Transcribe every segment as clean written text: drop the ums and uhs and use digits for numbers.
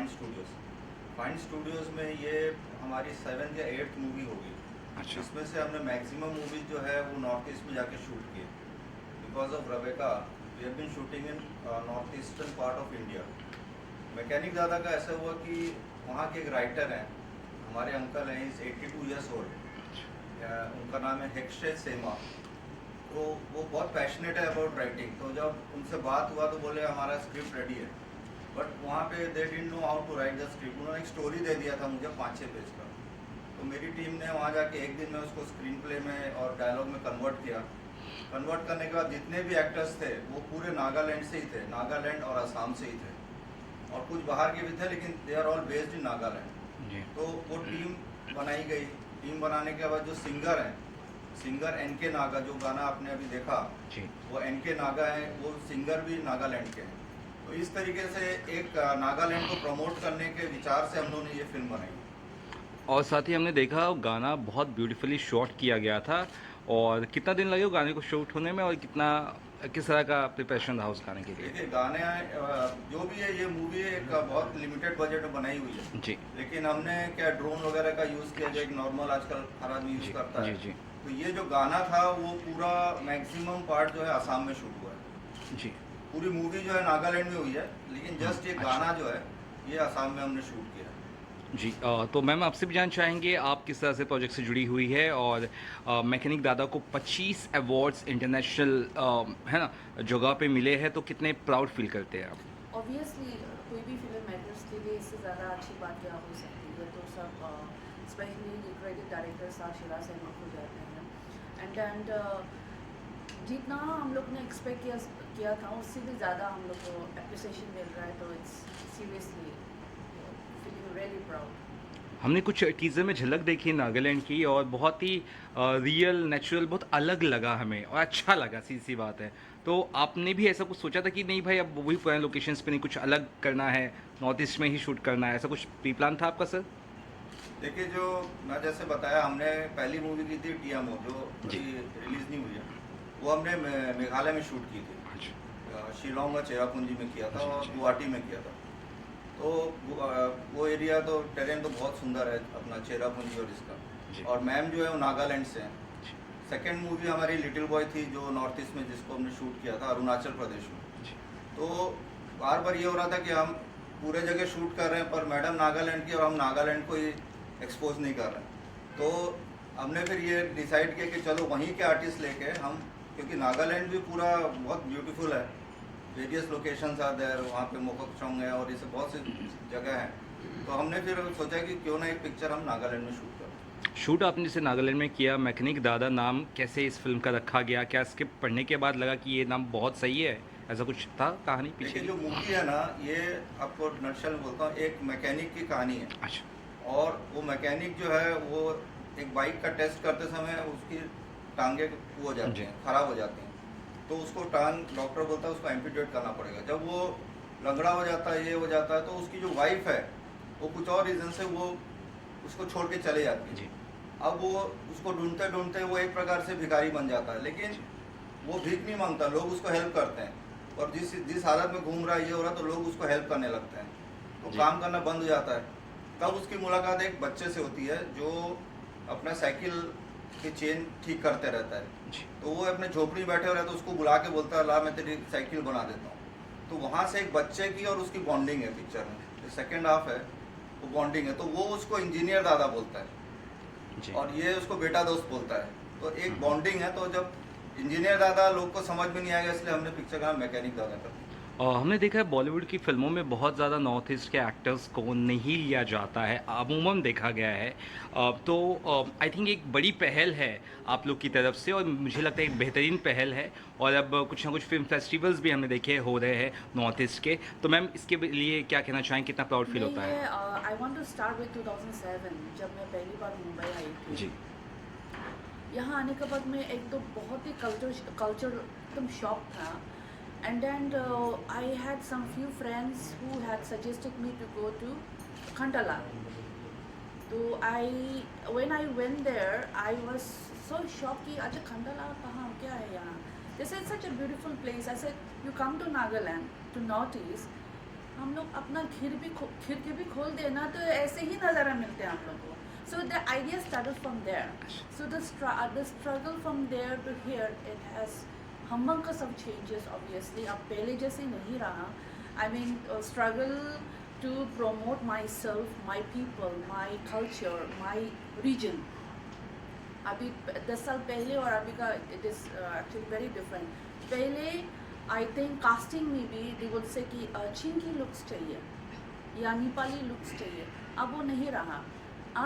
Fine Studios. Fine Studios में ये हमारी 7th या 8th मूवी होगी। अच्छा। इसमें से हमने मैक्सिमम मूवीज़ जो है वो नॉर्थ ईस्ट में जाके शूट किए। Because of Rebecca we have been shooting in north eastern part of India. Mechanic दादा का ऐसा हुआ कि वहाँ के एक राइटर हैं, हमारे अंकल हैं, इज़ 82 ईयर्स ओल्ड। उनका नाम है हेक्शे सेमा। तो वो बहुत पैशनेट है अबाउट राइटिंग। तो जब उनसे बात हुआ तो बोले हमारा स्क्रिप्ट रेडी है, बट वहाँ पे they didn't know how to write the script. उन्होंने एक स्टोरी दे दिया था मुझे 5-6 पेज का। तो मेरी टीम ने वहाँ जाके एक दिन में उसको स्क्रीन प्ले में और डायलॉग में कन्वर्ट किया। कन्वर्ट करने के बाद जितने भी एक्टर्स थे वो पूरे नागालैंड से ही थे, नागालैंड और असम से ही थे, और कुछ बाहर के भी थे, लेकिन they are all based in Nagaland. जी। तो वो टीम बनाई गई। टीम बनाने के बाद जो सिंगर हैं, सिंगर एनके नागा, जो गाना आपने अभी देखा, जी। वो एनके नागा है, वो सिंगर भी नागालैंड के हैं। तो इस तरीके से एक नागालैंड को प्रमोट करने के विचार से हम लोगों ने ये फिल्म बनाई। और साथ ही हमने देखा गाना बहुत ब्यूटीफुली शॉट किया गया था। और कितना दिन लगे वो गाने को शूट होने में, और किस तरह का प्रिपरेशन रहा उस गाने के लिए? देखिए गाने जो भी है, ये मूवी एक बहुत लिमिटेड बजट में बनाई हुई है। जी। लेकिन हमने क्या ड्रोन वगैरह का यूज़ किया जो एक नॉर्मल आजकल हर आदमी यूज़ जी। करता जी। है। जी। तो ये जो गाना था वो पूरा मैक्सिमम पार्ट जो है आसाम में शूट हुआ है। जी। पूरी मूवी जो है नागालैंड में हुई है, लेकिन जस्ट ये अच्छा। गाना जो है ये आसाम में हमने शूट किया है। जी। तो मैम आपसे भी जानना चाहेंगे आप किस तरह से प्रोजेक्ट से जुड़ी हुई है, और मैकेनिक दादा को 25 अवार्ड्स इंटरनेशनल है ना जगह पे मिले हैं, तो कितने प्राउड फील करते हैं आप? ऑब्वियसली कोई भी फिल्म मेकर्स के लिए इससे ज़्यादा अच्छी बात क्या हो सकती है। तो सब स्पेशली क्रेडिट डायरेक्टर्स आशीर्वाद सहमत हो जाते हैं। एंड जितना हम लोग ने एक्सपेक्ट किया था उससे भी ज़्यादा हम लोग को अप्रिसिएशन मिल रहा है। तो it's seriously feeling really proud. हमने कुछ टीज़र में झलक देखी नागालैंड की, और बहुत ही रियल नेचुरल, बहुत अलग लगा हमें और अच्छा लगा, सीधी सी बात है। तो आपने भी ऐसा कुछ सोचा था कि नहीं भाई अब वही पुराने लोकेशंस पे नहीं, कुछ अलग करना है, नॉर्थ ईस्ट में ही शूट करना है, ऐसा कुछ प्री प्लान था आपका सर? देखिए जो मैं जैसे बताया, हमने पहली मूवी की थी टीएमओ, जो जी। अभी रिलीज़ नहीं हुई है। वो हमने मेघालय में शूट की थी। अच्छा। शिलोंग और चेरापूंजी में किया था जी। और जी। गुवाहाटी में किया था। तो वो एरिया तो टेरेन तो बहुत सुंदर है अपना चेरापूंजी और इसका। जी। और मैम जो है वो नागालैंड से हैं। जी। सेकेंड मूवी हमारी लिटिल बॉय थी जो नॉर्थ ईस्ट में, जिसको हमने शूट किया था अरुणाचल प्रदेश में। जी। तो बार बार ये हो रहा था कि हम पूरे जगह शूट कर रहे हैं पर मैडम नागालैंड की और हम नागालैंड को ही एक्सपोज नहीं कर रहे हैं। तो हमने फिर ये डिसाइड किया कि चलो वहीं के आर्टिस्ट लेके हम, क्योंकि नागालैंड भी पूरा बहुत ब्यूटीफुल है, वेरियस लोकेशंस आर देयर, वहाँ पे मोकोकचोंग है और इसे बहुत सी जगह हैं। तो हमने फिर सोचा कि क्यों ना एक पिक्चर हम नागालैंड में शूट करें। शूट आपने जैसे नागालैंड में किया, मैकेनिक दादा नाम कैसे इस फिल्म का रखा गया? क्या स्क्रिप्ट पढ़ने के बाद लगा कि ये नाम बहुत सही है, ऐसा कुछ था कहानी पीछे देखिए की? जो मूवी है ना, ये आपको नटशल में बोलता हूँ, एक मैकेनिक की कहानी है। अच्छा। और वो मैकेनिक जो है वो एक बाइक का टेस्ट करते समय उसकी टांगे वो हो जाती जी। हैं, खराब हो जाती हैं। तो उसको टांग, डॉक्टर बोलता है उसको एम्पूटेट करना पड़ेगा। जब वो लंगड़ा हो जाता है, ये हो जाता है, तो उसकी जो वाइफ है वो कुछ और रीज़न से वो उसको छोड़ के चले जाती है। जी। अब वो उसको ढूंढते ढूंढते वो एक प्रकार से भिखारी बन जाता है, लेकिन जी। वो भीख नहीं मांगता, लोग उसको हेल्प करते हैं। और जिस जिस हालत में घूम रहा है, ये हो रहा, तो लोग उसको हेल्प करने लगते हैं। तो जी। काम करना बंद हो जाता है। तब उसकी मुलाकात एक बच्चे से होती है जो अपना साइकिल की चेन ठीक करते रहता है। जी। तो वो अपने झोपड़ी में बैठे हो रहते, तो उसको बुला के बोलता है ला मैं तेरी साइकिल बना देता हूँ। तो वहाँ से एक बच्चे की और उसकी बॉन्डिंग है पिक्चर में, जो सेकेंड हाफ है वो बॉन्डिंग है। तो वो उसको इंजीनियर दादा बोलता है जी। और ये उसको बेटा दोस्त बोलता है। तो एक बॉन्डिंग है। तो जब इंजीनियर दादा लोग को समझ में नहीं आएगा, इसलिए हमने पिक्चर का नाम मैकेनिक दादा कर दिया। हमने देखा है बॉलीवुड की फिल्मों में बहुत ज़्यादा नॉर्थ ईस्ट के एक्टर्स को नहीं लिया जाता है, अमूमन देखा गया है। तो आई थिंक एक बड़ी पहल है आप लोग की तरफ से, और मुझे लगता है एक बेहतरीन पहल है। और अब कुछ ना कुछ फिल्म फेस्टिवल्स भी हमने देखे हो रहे हैं नॉर्थ ईस्ट के। तो मैम इसके लिए क्या कहना चाहें, कितना प्राउड फील होता है? I want to start with 2007 जब मैं पहली बार मुंबई आई थी। जी। यहाँ आने के बाद में एक तो बहुत ही कल्चर एकदम शॉक था। And then I had some few friends who had suggested me to go to Khandala. So when I went there, I was so shocked कि अच्छा Khandala कहाँ, क्या है यहाँ? They said such a beautiful place. I said you come to Nagaland, to North East, हम लोग अपना खिड़की भी खोल देना तो ऐसे ही नज़ारा मिलते हैं हम लोग को. So the idea started from there. So the struggle from there to here, it has humongous of changes obviously. अब पहले जैसे नहीं रहा. I mean struggle to promote myself, my people, my culture, my region. अभी 10 साल पहले और अभी का it is actually very different. पहले I think casting में भी they would say कि चिंकी लुक्स चाहिए या नेपाली लुक्स चाहिए. अब वो नहीं रहा.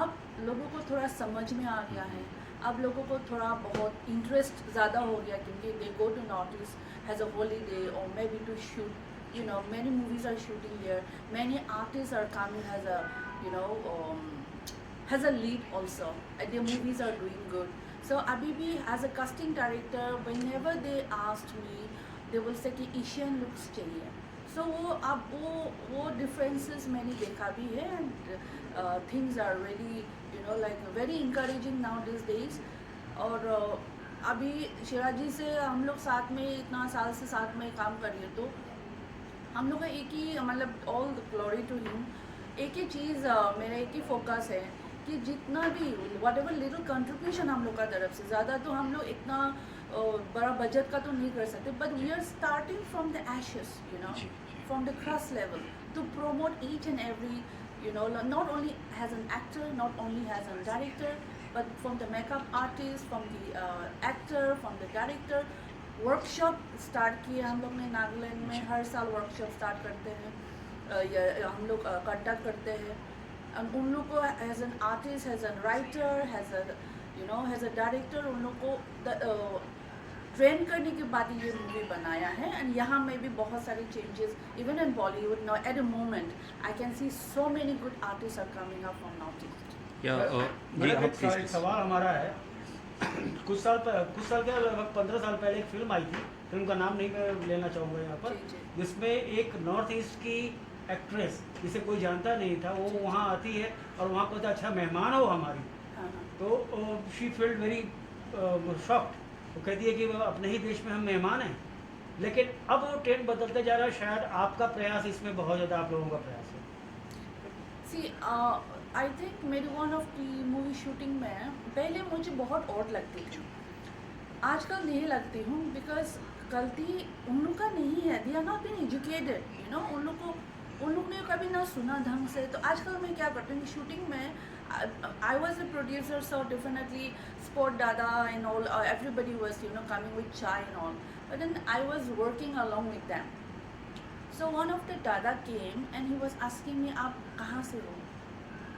अब लोगों को थोड़ा समझ में आ गया है. अब लोगों को थोड़ा बहुत इंटरेस्ट ज़्यादा हो गया क्योंकि they go to north east has a holiday और may be to shoot. You know, many movies are shooting here. Many artists are coming as a, you know, has a lead also. And their movies are doing good. So Abibi, as a casting director, whenever they asked me, they will say कि Asian looks चाहिए. So वो differences मैंने देखा भी है and things are really, you know, like very encouraging now these days. और अभी शिराजी से हम लोग साथ में इतना साल से साथ में काम करिए तो हम लोग का एक ही मतलब ऑल ग्लोरी टू हिम. एक ही चीज़ मेरा एक ही फोकस है कि जितना भी वट एवर लिटिल कंट्रीब्यूशन हम लोग का तरफ से, ज़्यादा तो हम लोग इतना बड़ा बजट का तो नहीं कर सकते, but we are starting from the ashes, you know, from the crust level to promote each and every, you know, not only as an actor, not only as a director, but from the makeup artist, from the actor, from the director. Workshop start किए हम लोग ने नागालैंड में. हर साल workshop start करते हैं, हम लोग कंडक्ट करते हैं. उन लोग को as an artist, as an writer, has a, you know, has a director, उन लोग को ट्रेन करने के बाद ये मूवी बनाया है. एंड यहाँ में भी बहुत सारी changes even in Bollywood now at a moment I can see so many good artist are coming up from north east. मेरा एक सवाल हमारा है. कुछ साल क्या, लगभग 15 साल पहले एक फिल्म आई थी, फिल्म का नाम नहीं मैं लेना चाहूँगा यहाँ पर, जिसमें एक नॉर्थ ईस्ट की एक्ट्रेस जिसे कोई जानता नहीं था, वो वहाँ आती है और वहाँ को अच्छा मेहमान हो हमारी, तो शी फील्ड वेरी शॉक्ड. वो कहती है कि अपने ही देश में हम मेहमान हैं. लेकिन अब वो ट्रेंड बदलते जा रहा है. शायद आपका प्रयास इसमें बहुत ज़्यादा, आप लोगों का प्रयास है. सी आई थिंक मेरी वन ऑफ की मूवी शूटिंग में पहले मुझे बहुत ऑड लगती थी, आजकल नहीं लगती हूँ, बिकॉज गलती उन लोग का नहीं है. They are not been educated, you know. उन लोग ने कभी ना सुना ढंग से. तो आजकल मैं क्या करती हूँ शूटिंग में, I was a producer, so definitely Sport Dada and all, everybody was, you know, coming with chai and all. But then I was working along with them. So one of the Dada came and he was asking me, आप कहाँ से हो?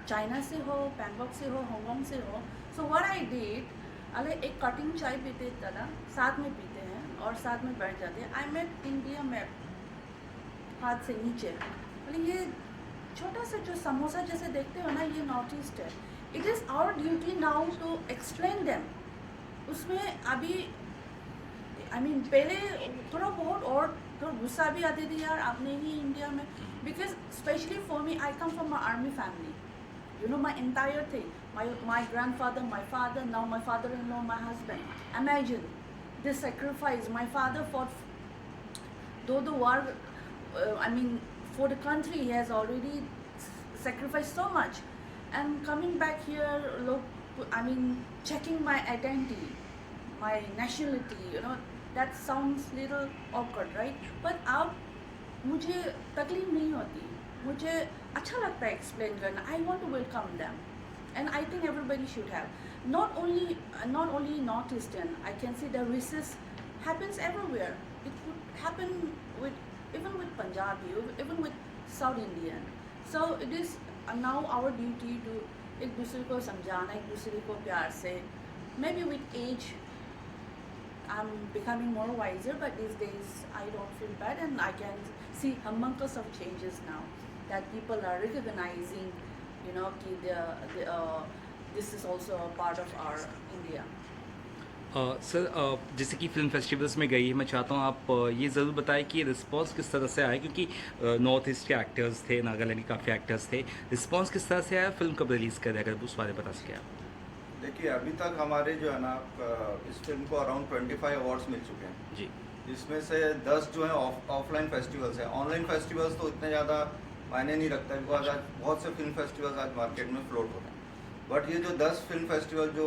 China से हो, Bangkok से हो, Hong Kong से हो? So what I did, अरे एक कटिंग चाय पीते दादा, साथ में पीते हैं और साथ में बैठ जाते हैं. आई मेट इंडिया मैप हाथ से नीचे. बोले ये छोटा सा जो समोसा जैसे देखते हो ना, ये नॉर्थ ईस्ट है. It is our duty now to explain them. उसमें अभी आई मीन पहले थोड़ा बहुत और थोड़ा गुस्सा भी आती थी, यार आपने ही इंडिया में, because specially for me I come from my army family, you know, my entire thing, my grandfather, my father, now my father-in-law, my husband. Imagine this sacrifice. My father fought though the war, I mean for the country, he has already sacrificed so much, and coming back here, look, I mean checking my identity, my nationality, you know, that sounds little awkward, right? But अब मुझे तकलीफ नहीं होती, मुझे अच्छा लगता है explain करना. I want to welcome them and I think everybody should have, not only north eastern. I can see the racist happens everywhere. It could happen with even with Punjabi, even with south Indian. So it is now our duty to एक दूसरे को समझाना, एक दूसरे को प्यार से. May be with as I'm becoming more wiser, but these days I don't feel bad, and I can see humongous of changes now that people are recognizing, you know, कि this is also a part of our India. Sir जैसे कि film festivals में गई, मैं चाहता हूँ आप ये ज़रूर बताएं कि रिस्पांस किस तरह से आया, क्योंकि नॉर्थ ईस्ट के एक्टर्स थे, नागालैंड के काफ़ी एक्टर्स थे. रिस्पांस किस तरह से आया, फिल्म कब रिलीज़ कर, अगर उस बारे में बता सकें आप. देखिए अभी तक हमारे जो है ना इस फिल्म को अराउंड 25 अवार्ड्स मिल चुके हैं. जी. इसमें से 10 जो है ऑफलाइन फेस्टिवल्स हैं। ऑनलाइन फेस्टिवल्स तो इतने ज़्यादा मायने नहीं रखता, बिकॉज आज बहुत से फिल्म फेस्टिवल्स आज मार्केट में फ्लोट हो रहे हैं। बट ये जो 10 फिल्म फेस्टिवल जो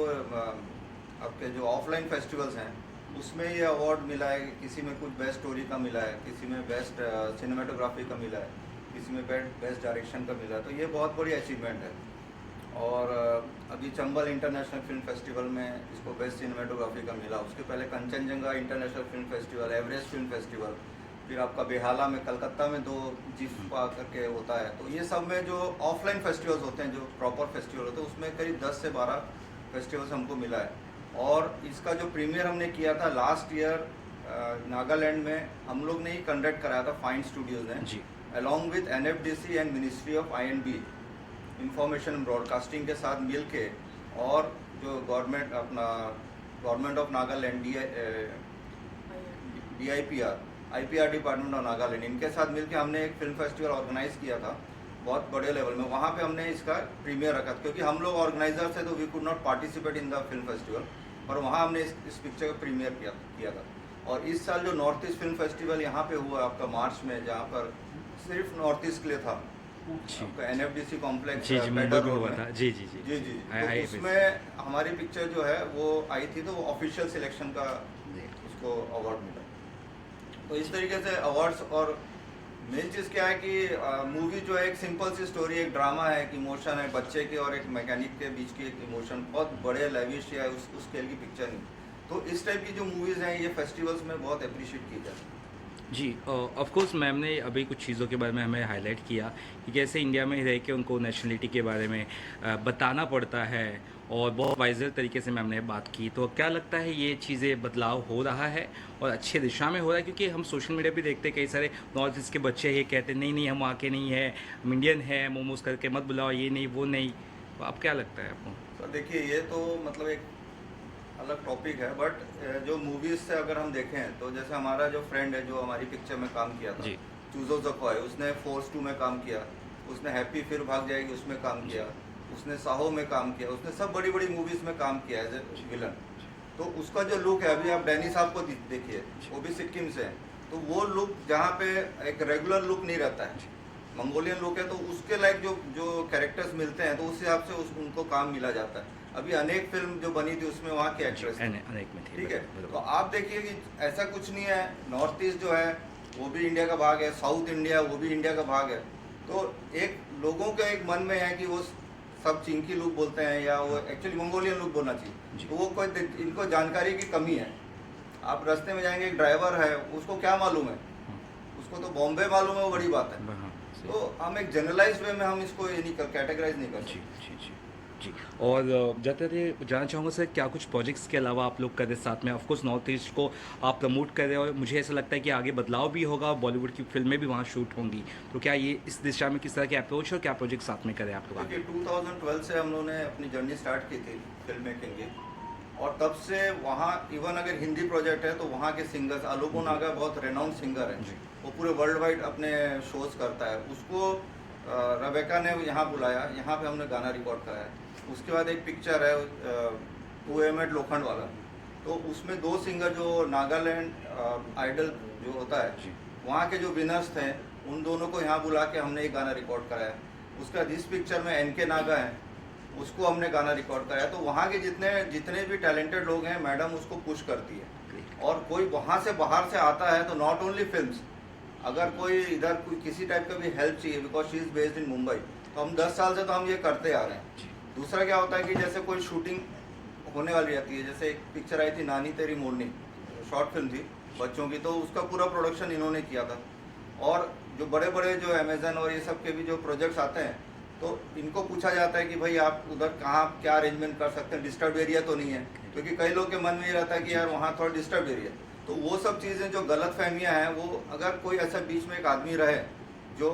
आपके जो ऑफलाइन फेस्टिवल्स हैं, उसमें ये अवार्ड मिला है। किसी में कुछ बेस्ट स्टोरी का मिला है, किसी में बेस्ट सिनेमाटोग्राफी का मिला है, किसी में बेस्ट डायरेक्शन का मिला है। तो ये बहुत बड़ी अचीवमेंट है। और अभी चंबल इंटरनेशनल फिल्म फेस्टिवल में इसको बेस्ट सिनेमाटोग्राफी का मिला। उसके पहले Kanchenjunga international film festival, Everest film festival, फिर आपका बेहाला में, कलकत्ता में 2 जिफ्पा करके होता है। तो ये सब में जो ऑफलाइन फेस्टिवल्स होते हैं, जो प्रॉपर फेस्टिवल होते हैं, उसमें करीब 10 से 12 फेस्टिवल्स हमको मिला है। और इसका जो प्रीमियर हमने किया था लास्ट ईयर नागालैंड में, हम लोग ने ही कंडक्ट कराया था, फाइन स्टूडियोज ने जी। Along with NFDC and ministry of INB information broadcasting के साथ मिल के, और जो government of Nagaland IPR department of Nagaland, इनके साथ मिलके हमने एक फिल्म फेस्टिवल ऑर्गेनाइज किया था बहुत बड़े लेवल में। वहाँ पे हमने इसका प्रीमियर रखा था, क्योंकि हम लोग ऑर्गेनाइजर थे तो we could not participate in the film festival, पर वहाँ हमने इस पिक्चर का प्रीमियर किया था। और इस साल जो नॉर्थ ईस्ट फिल्म फेस्टिवल यहाँ पे हुआ आपका मार्च में, जहाँ पर सिर्फ नॉर्थ ईस्ट के लिए था, आपका NFDC कॉम्प्लेक्स जी जी, मुंबई में हुआ था। जी जी जी जी जी। आई तो उसमें हमारी पिक्चर जो है वो आई थी, तो वो ऑफिशियल सिलेक्शन का जी। उसको अवार्ड मिला। तो इस तरीके से अवार्ड्स। और मेन चीज़ क्या है कि मूवी जो है एक सिंपल सी स्टोरी, एक ड्रामा है, एक इमोशन है बच्चे के और एक मैकेनिक के बीच की एक इमोशन, बहुत बड़े लेविश या उस स्केल की पिक्चर नहीं। तो इस टाइप की जो मूवीज़ हैं, ये फेस्टिवल्स में बहुत अप्रिशिएट की जाती है। जी, ऑफ कोर्स मैम ने अभी कुछ चीज़ों के बारे में हमें हाईलाइट किया कि कैसे इंडिया में रह के उनको नेशनलिटी के बारे में बताना पड़ता है, और बहुत वाइजर तरीके से मैम ने बात की। तो क्या लगता है ये चीज़ें बदलाव हो रहा है और अच्छे दिशा में हो रहा है? क्योंकि हम सोशल मीडिया पे देखते हैं कई सारे नॉर्थ ईस्ट के बच्चे ये कहते हैं नहीं नहीं हम वहाँ के नहीं है, हम इंडियन है, मोमोज करके मत बुलाओ, ये नहीं वो नहीं। तो अब क्या लगता है आपको? तो देखिए, ये तो मतलब एक अलग टॉपिक है, बट जो मूवीज़ से अगर हम देखें तो जैसे हमारा जो फ्रेंड है जो हमारी पिक्चर में काम किया था, जी। चूजो जखॉय, उसने फोर्स 2 में काम किया, उसने हैप्पी फिर भाग जाएगी उसमें काम किया, उसने साहो में काम किया, उसने सब बड़ी बड़ी मूवीज़ में काम किया एज ए विलन। तो उसका जो लुक है, अभी आप डैनी साहब को देखिए, वो भी सिक्किम से हैं, तो वो लुक जहाँ पे एक रेगुलर लुक नहीं रहता है, मंगोलियन लुक है, तो उसके लाइक जो कैरेक्टर्स मिलते हैं, तो उस हिसाब से उनको काम मिला जाता है। अभी अनेक फिल्म जो बनी थी उसमें वहाँ के एक्ट्रेस अनेक में थे। ठीक है। बराबर। तो आप देखिए कि ऐसा कुछ नहीं है, नॉर्थ ईस्ट जो है वो भी इंडिया का भाग है, साउथ इंडिया वो भी इंडिया का भाग है। तो एक लोगों के एक मन में है कि वो सब चिंकी लुक बोलते हैं या वो एक्चुअली मंगोलियन लुक बोलना चाहिए, तो वो कोई इनको जानकारी की कमी है। आप रास्ते में जाएंगे, एक ड्राइवर है, उसको क्या मालूम है, उसको तो बॉम्बे मालूम है, वो बड़ी बात है। हाँ, सही। तो हम एक जनरलाइज वे में हम इसको ये नहीं कैटेगराइज नहीं कर जी सकते। जी जी जी। और जाते थे जानना चाहूँगा सर, क्या कुछ प्रोजेक्ट्स के अलावा आप लोग कर रहे साथ में? ऑफकोर्स नॉर्थ ईस्ट को आप प्रमोट कर रहे हो, और मुझे ऐसा लगता है कि आगे बदलाव भी होगा, बॉलीवुड की फिल्में भी वहाँ शूट होंगी। तो क्या ये इस दिशा में किस तरह के अप्रोच और क्या प्रोजेक्ट साथ में करें आप लोग आगे? देखिए, 2012 से हम लोगों ने अपनी जर्नी स्टार्ट की थी फिल्म मेकिंग की, और तब से वहाँ इवन अगर हिंदी प्रोजेक्ट है तो वहाँ के सिंगर्स, अलोको नागा बहुत रेनाउंड सिंगर है, वो पूरे वर्ल्ड वाइड अपने शोज करता है, उसको रबेका ने यहाँ बुलाया, यहाँ पे हमने गाना रिकॉर्ड कराया। उसके बाद एक पिक्चर है 2 लोखंड वाला, तो उसमें 2 सिंगर जो नागालैंड आइडल जो होता है वहाँ के जो विनर्स थे, उन दोनों को यहाँ बुला के हमने एक गाना रिकॉर्ड कराया। उसका जिस पिक्चर में NK नागा है, उसको हमने गाना रिकॉर्ड कराया। तो वहाँ के जितने भी टैलेंटेड लोग हैं, मैडम उसको पुश करती है। और कोई वहाँ से बाहर से आता है तो नॉट ओनली फिल्म्स, अगर कोई इधर कोई किसी टाइप का भी हेल्प चाहिए, because she is based in Mumbai, तो हम 10 साल से तो हम ये करते आ रहे हैं। दूसरा क्या होता है कि जैसे कोई शूटिंग होने वाली रहती है, जैसे एक पिक्चर आई थी नानी तेरी मोरनी, शॉर्ट फिल्म थी बच्चों की, तो उसका पूरा प्रोडक्शन इन्होंने किया था। और जो बड़े बड़े जो अमेजन और ये सब के भी जो प्रोजेक्ट्स आते हैं, तो इनको पूछा जाता है कि भाई आप उधर कहाँ क्या अरेंजमेंट कर सकते हैं, डिस्टर्ब एरिया तो नहीं है, क्योंकि कई लोग के मन में ये रहता है कि यार वहाँ थोड़ा डिस्टर्ब एरिया। तो वो सब चीज़ें जो गलत फहमियाँ हैं, वो अगर कोई ऐसा बीच में एक आदमी रहे जो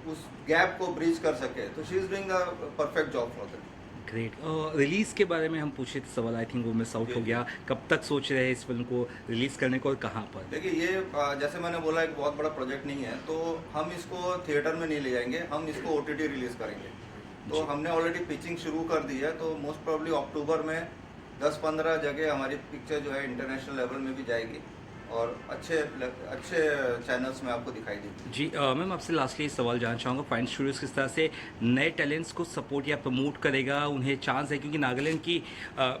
उस गैप को ब्रीच कर सके, तो she is doing the perfect job for that. Great. Release के बारे में हम पूछे थे सवाल, आई थिंक वो मिस आउट हो गया। कब तक सोच रहे हैं इस फिल्म को रिलीज़ करने को और कहाँ पर? देखिए, ये जैसे मैंने बोला एक बहुत बड़ा प्रोजेक्ट नहीं है, तो हम इसको थिएटर में नहीं ले जाएंगे, हम इसको OTT रिलीज़ करेंगे। तो हमने ऑलरेडी पिचिंग शुरू कर दी है, तो मोस्ट प्रोबेबली अक्टूबर में 10-15 जगह हमारी पिक्चर जो है इंटरनेशनल लेवल में भी जाएगी। और अच्छे अच्छे चैनल्स में आपको दिखाई देगी। जी मैम आपसे लास्टली सवाल जानना चाहूँगा फाइन स्टूडियोज़ किस तरह से नए टैलेंट्स को सपोर्ट या प्रमोट करेगा, उन्हें चांस है क्योंकि नागालैंड की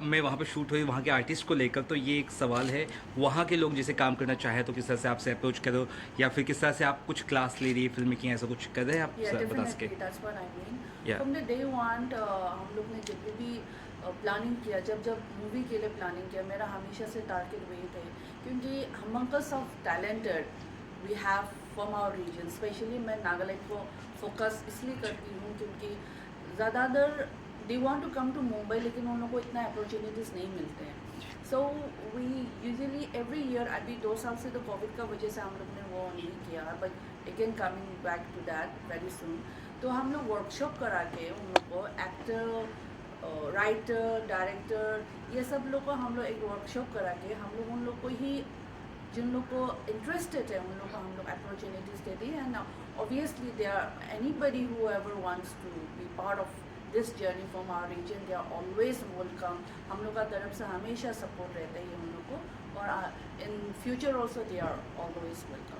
मैं वहाँ पे शूट हुई वहाँ के आर्टिस्ट को लेकर, तो ये एक सवाल है वहाँ के लोग जैसे काम करना चाहे तो किस तरह से आपसे अप्रोच करो या फिर किस तरह से आप कुछ क्लास ले रही है फिल्म मेकिंग ऐसा कुछ कर रहे हैं आप Yeah, बता सके। definitely. That's what I mean. Yeah. From the day one, हम लोग ने जब भी प्लानिंग किया, जब मूवी के लिए प्लानिंग किया, मेरा हमेशा से टारगेट वही थे क्योंकि humongous of talented we have from our region. Specially मैं नागालैंड को फोकस इसलिए करती हूँ क्योंकि ज़्यादातर they want to come to Mumbai लेकिन उन लोगों को इतना अपॉर्चुनिटीज़ नहीं मिलते हैं। So we usually every year, अभी 2 साल से तो कोविड का वजह से हम लोग ने वो नहीं किया, but again coming back to that very soon. तो हम लोग वर्कशॉप करा के उन लोग को एक्टर, राइटर, डायरेक्टर, ये सब लोग को हम लोग एक वर्कशॉप करा के हम लोग उन लोग को ही, जिन लोग को इंटरेस्टेड है उन लोग को हम लोग अपॉर्चुनिटीज़ देते हैं। And obviously they are anybody who ever wants to be part of this journey from our region, they are always welcome. हम लोग का तरफ से हमेशा सपोर्ट रहता है उन लोग को, और in future also they are always welcome.